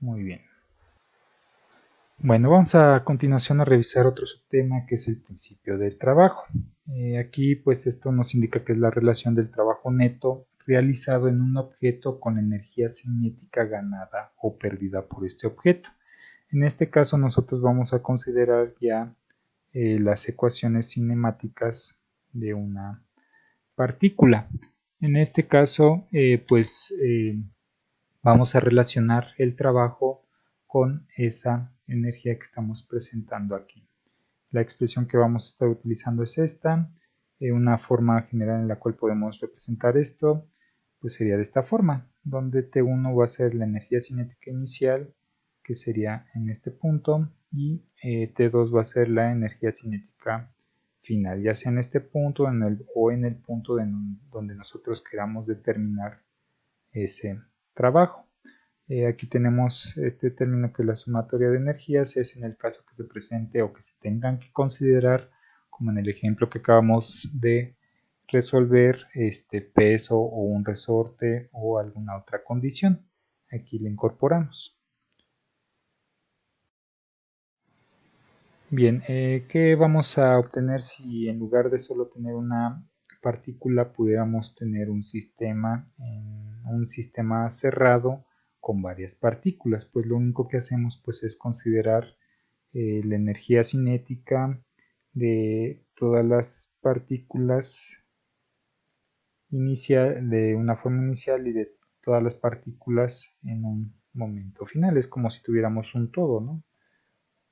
Muy bien. Bueno, vamos a continuación a revisar otro subtema que es el principio del trabajo. Aquí pues esto nos indica que es la relación del trabajo neto realizado en un objeto con energía cinética ganada o perdida por este objeto. En este caso nosotros vamos a considerar ya las ecuaciones cinemáticas de una partícula. En este caso vamos a relacionar el trabajo con esa energía que estamos presentando aquí. La expresión que vamos a estar utilizando es esta. Una forma general en la cual podemos representar esto pues sería de esta forma, donde T1 va a ser la energía cinética inicial, que sería en este punto, y T2 va a ser la energía cinética final, ya sea en este punto o en el punto donde nosotros queramos determinar ese trabajo. Aquí tenemos este término que es la sumatoria de energías, es en el caso que se presente o que se tengan que considerar, como en el ejemplo que acabamos de resolver, este peso o un resorte o alguna otra condición. Aquí le incorporamos. Bien, ¿qué vamos a obtener si en lugar de solo tener una partícula pudiéramos tener un sistema cerrado con varias partículas? Pues lo único que hacemos pues es considerar la energía cinética de todas las partículas de una forma inicial y de todas las partículas en un momento final. Es como si tuviéramos un todo, ¿no?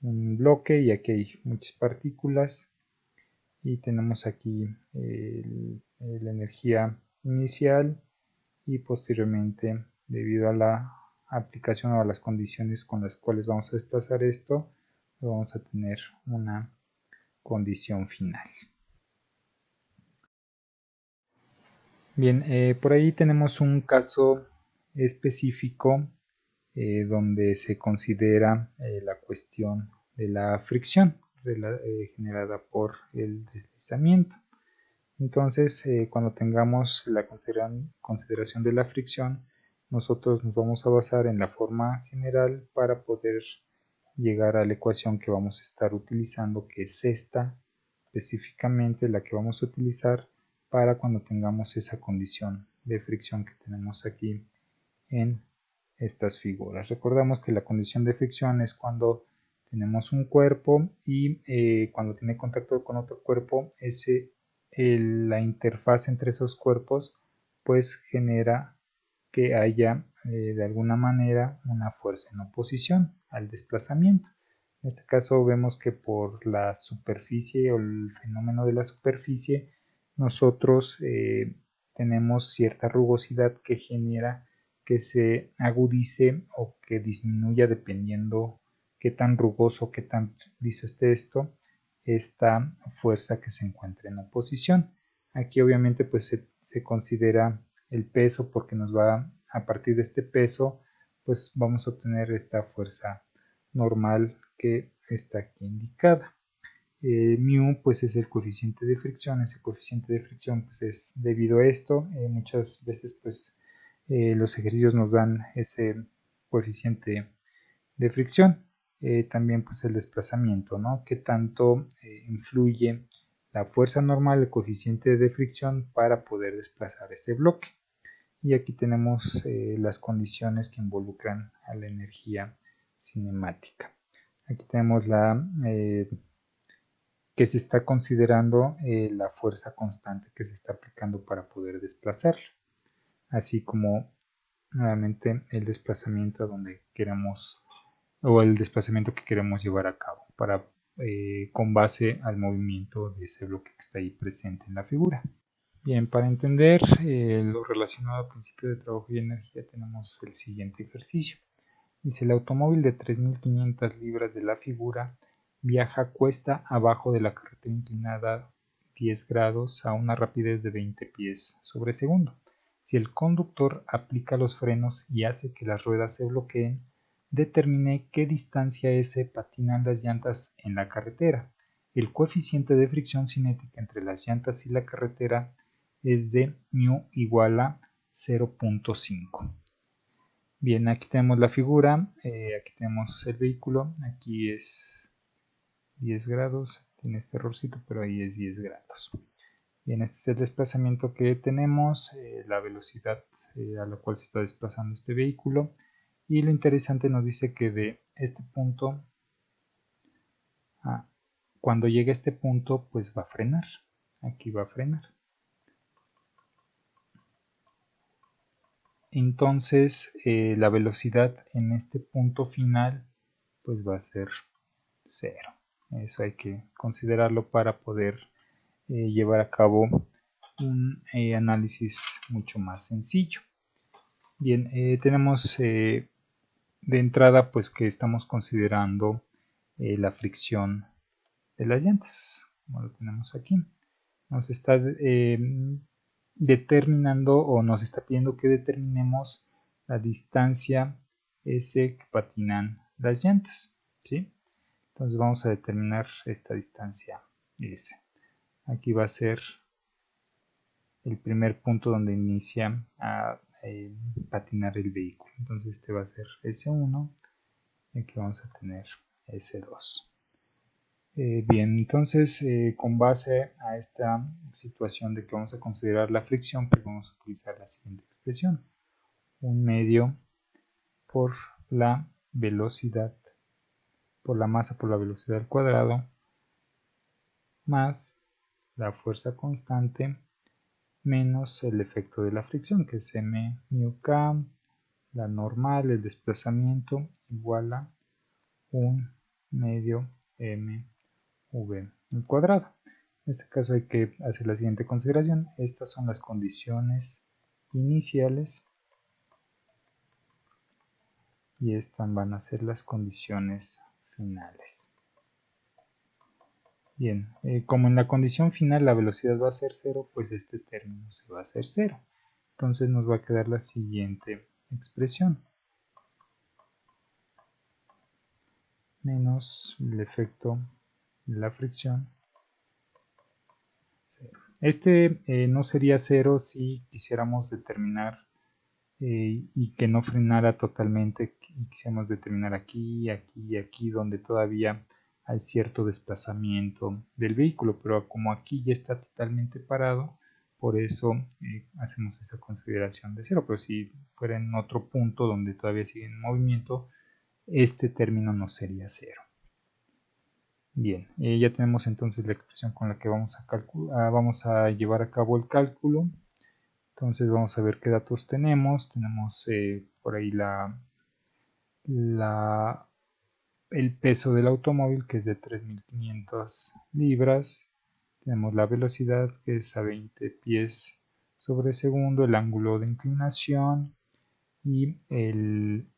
Un bloque y aquí hay muchas partículas y tenemos aquí la energía inicial y posteriormente, debido a la aplicación o a las condiciones con las cuales vamos a desplazar esto, vamos a tener una condición final. Bien, por ahí tenemos un caso específico donde se considera la cuestión de la fricción generada por el deslizamiento. Entonces, cuando tengamos la consideración de la fricción, nosotros nos vamos a basar en la forma general para poder llegar a la ecuación que vamos a estar utilizando, que es esta, específicamente la que vamos a utilizar para cuando tengamos esa condición de fricción que tenemos aquí en estas figuras. Recordamos que la condición de fricción es cuando tenemos un cuerpo y cuando tiene contacto con otro cuerpo, la interfaz entre esos cuerpos pues genera que haya de alguna manera una fuerza en oposición al desplazamiento. En este caso vemos que por la superficie o el fenómeno de la superficie nosotros tenemos cierta rugosidad que genera que se agudice o que disminuya dependiendo qué tan rugoso, qué tan liso esté esto, esta fuerza que se encuentra en oposición. Aquí obviamente pues se considera el peso porque nos va a partir de este peso pues vamos a obtener esta fuerza normal que está aquí indicada. Mu pues es el coeficiente de fricción, ese coeficiente de fricción pues es debido a esto, muchas veces pues los ejercicios nos dan ese coeficiente de fricción. También pues el desplazamiento, ¿no? Que tanto influye la fuerza normal, el coeficiente de fricción para poder desplazar ese bloque. Y aquí tenemos las condiciones que involucran a la energía cinemática. Aquí tenemos que se está considerando la fuerza constante que se está aplicando para poder desplazarlo, así como nuevamente el desplazamiento a donde queremos o el desplazamiento que queremos llevar a cabo con base al movimiento de ese bloque que está ahí presente en la figura. Bien, para entender lo relacionado al principio de trabajo y energía tenemos el siguiente ejercicio. Dice, el automóvil de 3.500 libras de la figura viaja cuesta abajo de la carretera inclinada 10 grados a una rapidez de 20 pies sobre segundo. Si el conductor aplica los frenos y hace que las ruedas se bloqueen, determine qué distancia S patinan las llantas en la carretera. El coeficiente de fricción cinética entre las llantas y la carretera es de μ igual a 0.5. Bien, aquí tenemos la figura, aquí tenemos el vehículo, aquí es 10 grados, tiene este errorcito, pero ahí es 10 grados. Bien, este es el desplazamiento que tenemos, la velocidad a la cual se está desplazando este vehículo, y lo interesante nos dice que de este punto cuando llegue a este punto pues va a frenar, aquí va a frenar. Entonces la velocidad en este punto final pues va a ser 0. Eso hay que considerarlo para poder llevar a cabo un análisis mucho más sencillo. Bien, tenemos de entrada pues que estamos considerando la fricción de las llantas, como lo tenemos aquí. Nos está determinando o nos está pidiendo que determinemos la distancia S que patinan las llantas, ¿sí? Entonces vamos a determinar esta distancia S. Aquí va a ser el primer punto donde inicia a patinar el vehículo. Entonces este va a ser S1 y aquí vamos a tener S2. Bien, entonces con base a esta situación de que vamos a considerar la fricción, pues vamos a utilizar la siguiente expresión. Un medio por la velocidad, por la masa por la velocidad al cuadrado, más la fuerza constante, menos el efecto de la fricción, que es m mu k, la normal, el desplazamiento, igual a un medio m v al cuadrado. En este caso hay que hacer la siguiente consideración. Estas son las condiciones iniciales y estas van a ser las condiciones finales. Bien, como en la condición final la velocidad va a ser 0, pues este término se va a hacer 0. Entonces nos va a quedar la siguiente expresión. Menos el efecto de la fricción. 0. Este no sería 0 si quisiéramos determinar y que no frenara totalmente y quisiéramos determinar aquí, aquí y aquí donde todavía hay cierto desplazamiento del vehículo, pero como aquí ya está totalmente parado, por eso hacemos esa consideración de 0, pero si fuera en otro punto donde todavía sigue en movimiento, este término no sería 0. Bien, ya tenemos entonces la expresión con la que vamos a llevar a cabo el cálculo. Entonces vamos a ver qué datos tenemos. Tenemos por ahí el peso del automóvil, que es de 3.500 libras. Tenemos la velocidad, que es a 20 pies sobre segundo, el ángulo de inclinación y el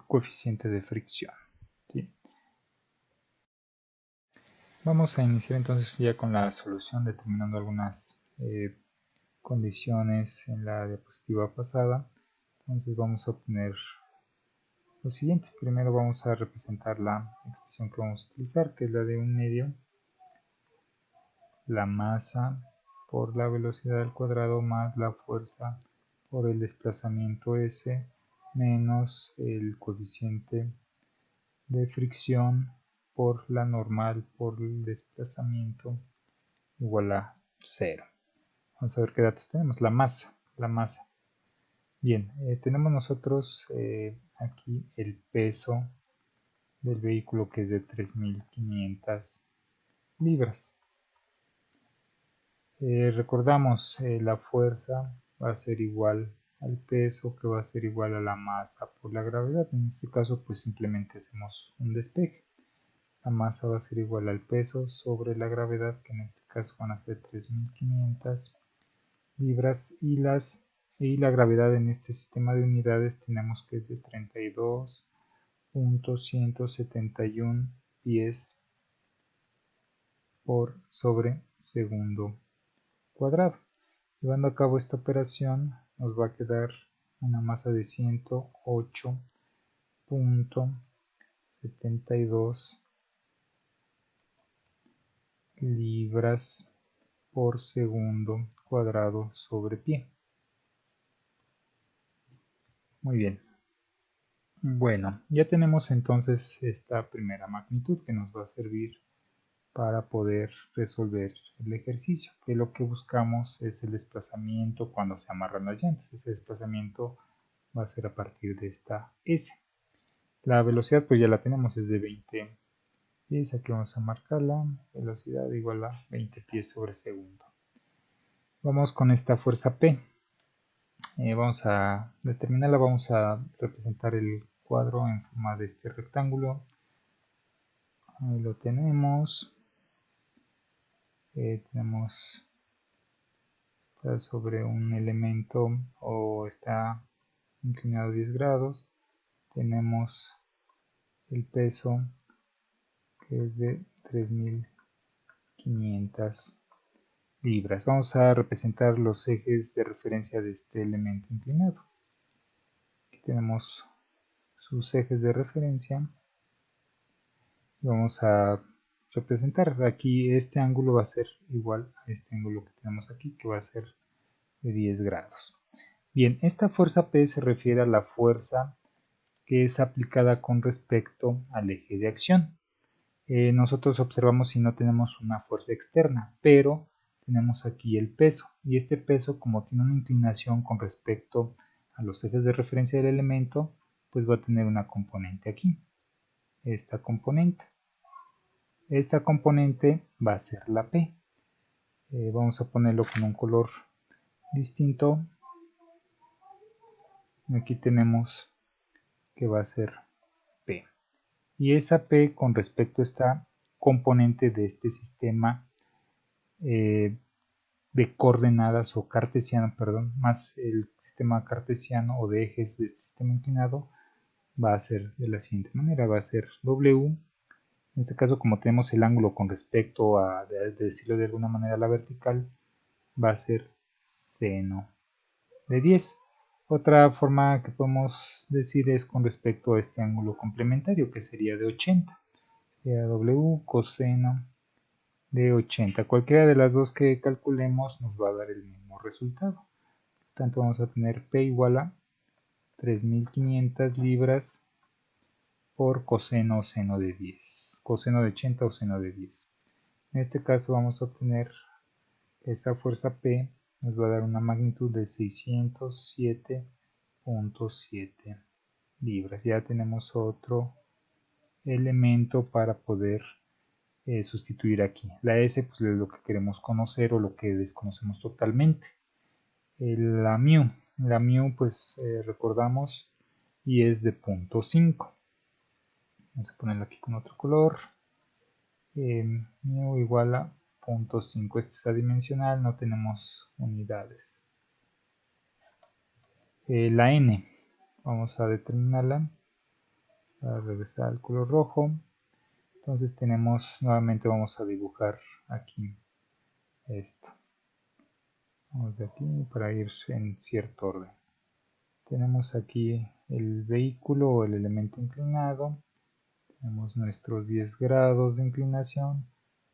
coeficiente de fricción. ¿Sí? Vamos a iniciar entonces ya con la solución, determinando algunas condiciones en la diapositiva pasada. Entonces vamos a obtener lo siguiente. Primero vamos a representar la expresión que vamos a utilizar, que es la de un medio, la masa por la velocidad al cuadrado más la fuerza por el desplazamiento S menos el coeficiente de fricción por la normal por el desplazamiento igual a 0. Vamos a ver qué datos tenemos. La masa. Bien, tenemos nosotros aquí el peso del vehículo, que es de 3.500 libras. Recordamos, la fuerza va a ser igual al peso, que va a ser igual a la masa por la gravedad. En este caso pues simplemente hacemos un despeje. La masa va a ser igual al peso sobre la gravedad, que en este caso van a ser 3.500 libras, y la gravedad en este sistema de unidades tenemos que es de 32.171 pies por sobre segundo cuadrado. Llevando a cabo esta operación nos va a quedar una masa de 108.72 libras por segundo cuadrado sobre pie. Muy bien. Bueno, ya tenemos entonces esta primera magnitud que nos va a servir para poder resolver el ejercicio, que lo que buscamos es el desplazamiento cuando se amarran las llantas. Ese desplazamiento va a ser a partir de esta S. La velocidad pues ya la tenemos, es de 20 pies. Aquí vamos a marcarla, velocidad igual a 20 pies sobre segundo. Vamos con esta fuerza P. Vamos a determinarla, vamos a representar el cuadro en forma de este rectángulo. Ahí lo tenemos. Tenemos, está sobre un elemento o está inclinado 10 grados. Tenemos el peso que es de 3500 libras. Vamos a representar los ejes de referencia de este elemento inclinado. Aquí tenemos sus ejes de referencia. Vamos a representar aquí este ángulo va a ser igual a este ángulo que tenemos aquí, que va a ser de 10 grados. Bien, esta fuerza P se refiere a la fuerza que es aplicada con respecto al eje de acción. Nosotros observamos si no tenemos una fuerza externa, pero tenemos aquí el peso, y este peso, como tiene una inclinación con respecto a los ejes de referencia del elemento, pues va a tener una componente aquí, esta componente. Esta componente va a ser la P. Vamos a ponerlo con un color distinto. Aquí tenemos que va a ser P. Y esa P con respecto a esta componente de este sistema de coordenadas o cartesiano, perdón, más el sistema cartesiano o de ejes de este sistema inclinado, va a ser de la siguiente manera, va a ser W. En este caso, como tenemos el ángulo con respecto a, de decirlo de alguna manera, la vertical, va a ser seno de 10. Otra forma que podemos decir es con respecto a este ángulo complementario, que sería de 80. Sería W coseno de 80. Cualquiera de las dos que calculemos nos va a dar el mismo resultado. Por tanto, vamos a tener P igual a 3500 libras por coseno o seno de 10. Coseno de 80 o seno de 10. En este caso vamos a obtener esa fuerza P nos va a dar una magnitud de 607.7 libras. Ya tenemos otro elemento para poder sustituir aquí. La S pues es lo que queremos conocer o lo que desconocemos totalmente. La mu pues recordamos y es de 0.5. Vamos a ponerla aquí con otro color. Mu igual a 0.5. Este es adimensional, no tenemos unidades. La n, vamos a determinarla, a regresar al color rojo. Entonces tenemos, nuevamente vamos a dibujar aquí esto. Vamos de aquí para ir en cierto orden. Tenemos aquí el vehículo o el elemento inclinado. Tenemos nuestros 10 grados de inclinación.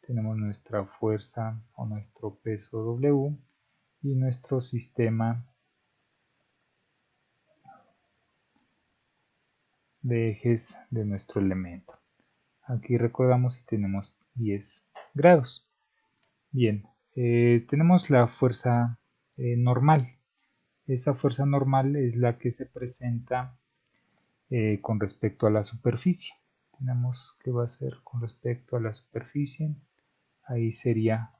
Tenemos nuestra fuerza o nuestro peso W y nuestro sistema de ejes de nuestro elemento. Aquí recordamos si tenemos 10 grados. Bien, tenemos la fuerza normal. Esa fuerza normal es la que se presenta con respecto a la superficie. Tenemos que va a ser con respecto a la superficie. Ahí sería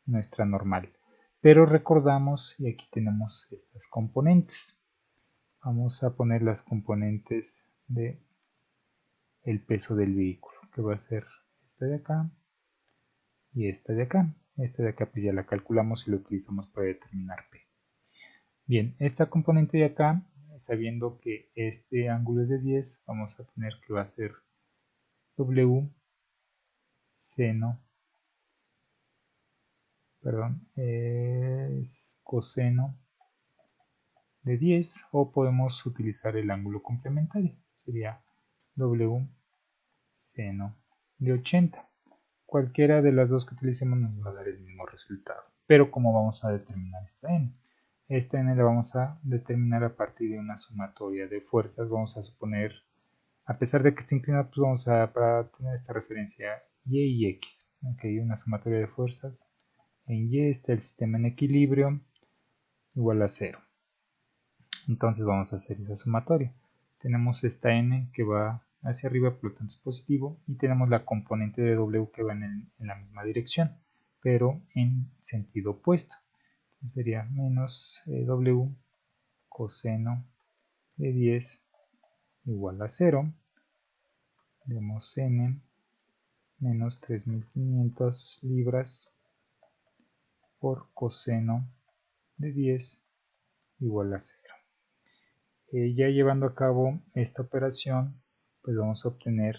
nuestra normal. Pero recordamos, y aquí tenemos estas componentes. Vamos a poner las componentes de el peso del vehículo, que va a ser esta de acá y esta de acá. Esta de acá pues ya la calculamos y la utilizamos para determinar P. Bien, esta componente de acá, sabiendo que este ángulo es de 10, vamos a tener que va a ser W seno, perdón, es coseno de 10, o podemos utilizar el ángulo complementario, sería W seno de 80. Cualquiera de las dos que utilicemos nos va a dar el mismo resultado. Pero ¿cómo vamos a determinar esta n? esta n la vamos a determinar a partir de una sumatoria de fuerzas. Vamos a suponer, a pesar de que esté inclinado, pues vamos a, para tener esta referencia, y y x. Okay, una sumatoria de fuerzas. En y está el sistema en equilibrio, igual a 0. Entonces vamos a hacer esa sumatoria. Tenemos esta n que va hacia arriba, por lo tanto es positivo, y tenemos la componente de w que va en la misma dirección, pero en sentido opuesto. Entonces sería menos w coseno de 10 igual a 0. Tenemos n menos 3500 libras por coseno de 10 igual a 0. Ya llevando a cabo esta operación, pues vamos a obtener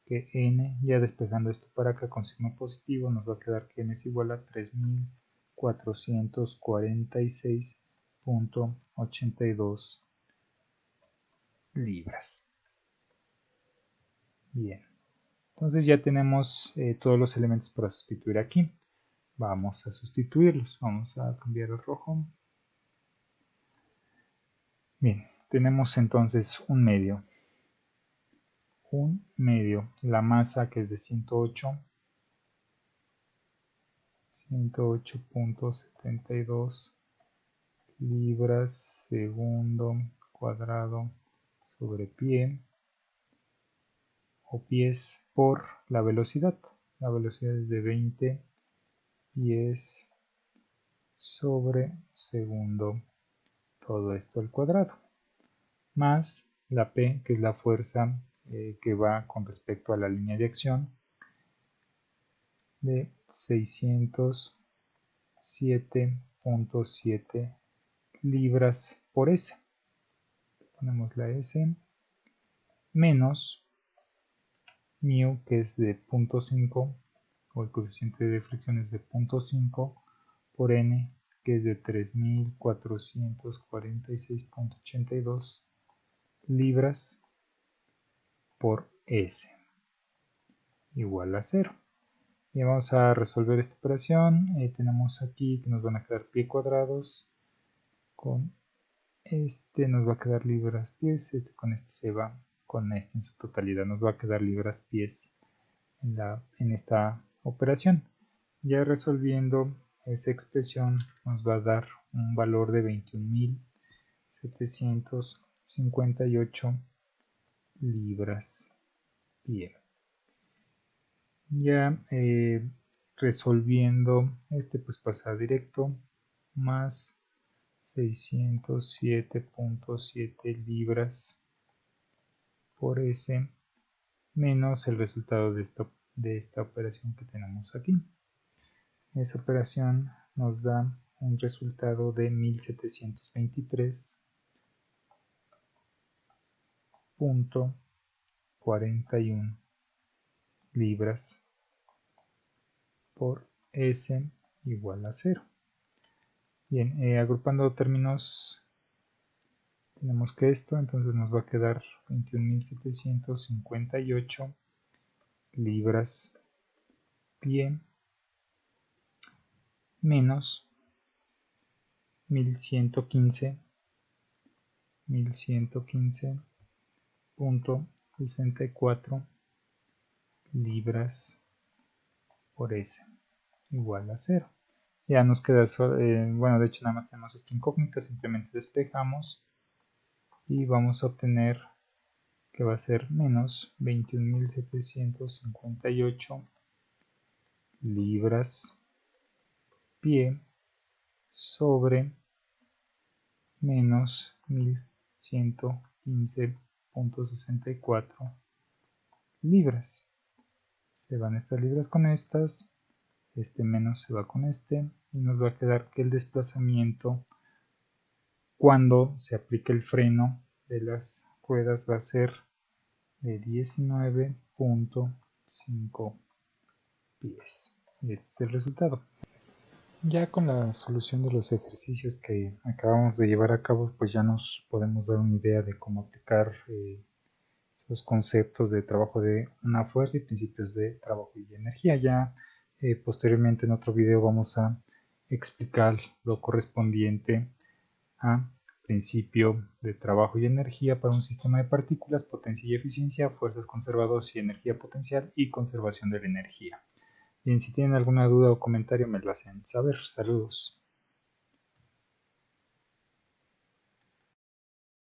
que n, ya despejando esto para acá con signo positivo, nos va a quedar que n es igual a 3446.82 libras. Bien, entonces ya tenemos todos los elementos para sustituir aquí. Vamos a sustituirlos, vamos a cambiar el rojo. Bien, tenemos entonces un medio, la masa que es de 108.72 libras segundo cuadrado sobre pie o pies por la velocidad. La velocidad es de 20 pies sobre segundo, todo esto al cuadrado, más la P, que es la fuerza que va con respecto a la línea de acción, de 607.7 libras por S. Ponemos la S, menos μ, que es de 0.5, o el coeficiente de fricción es de 0.5, por N, que es de 3446.82 libras por S, igual a 0. Y vamos a resolver esta operación. Tenemos aquí que nos van a quedar pie cuadrados, con este nos va a quedar libras pies, con este se va, con este en su totalidad nos va a quedar libras pies en esta operación. Ya resolviendo esa expresión nos va a dar un valor de 21.758 libras pie. Ya resolviendo pues pasa directo, más 607.7 libras por S, menos el resultado de esta operación que tenemos aquí. Esta operación nos da un resultado de 1723.41 libras por S igual a 0. Bien, agrupando términos, tenemos que esto, entonces nos va a quedar 21.758 libras pie menos 1115.64 libras por S igual a 0. Ya nos queda, bueno, de hecho nada más tenemos esta incógnita, simplemente despejamos y vamos a obtener que va a ser menos 21.758 libras pie sobre menos 1115.64 libras. Se van estas libras con estas, este menos se va con este, y nos va a quedar que el desplazamiento cuando se aplique el freno de las ruedas va a ser de 19.5 pies. Y este es el resultado. Ya con la solución de los ejercicios que acabamos de llevar a cabo, pues ya nos podemos dar una idea de cómo aplicar los conceptos de trabajo de una fuerza y principios de trabajo y energía. Ya posteriormente en otro video vamos a explicar lo correspondiente a principio de trabajo y energía para un sistema de partículas, potencia y eficiencia, fuerzas conservadoras y energía potencial y conservación de la energía. Bien, si tienen alguna duda o comentario me lo hacen saber. Saludos.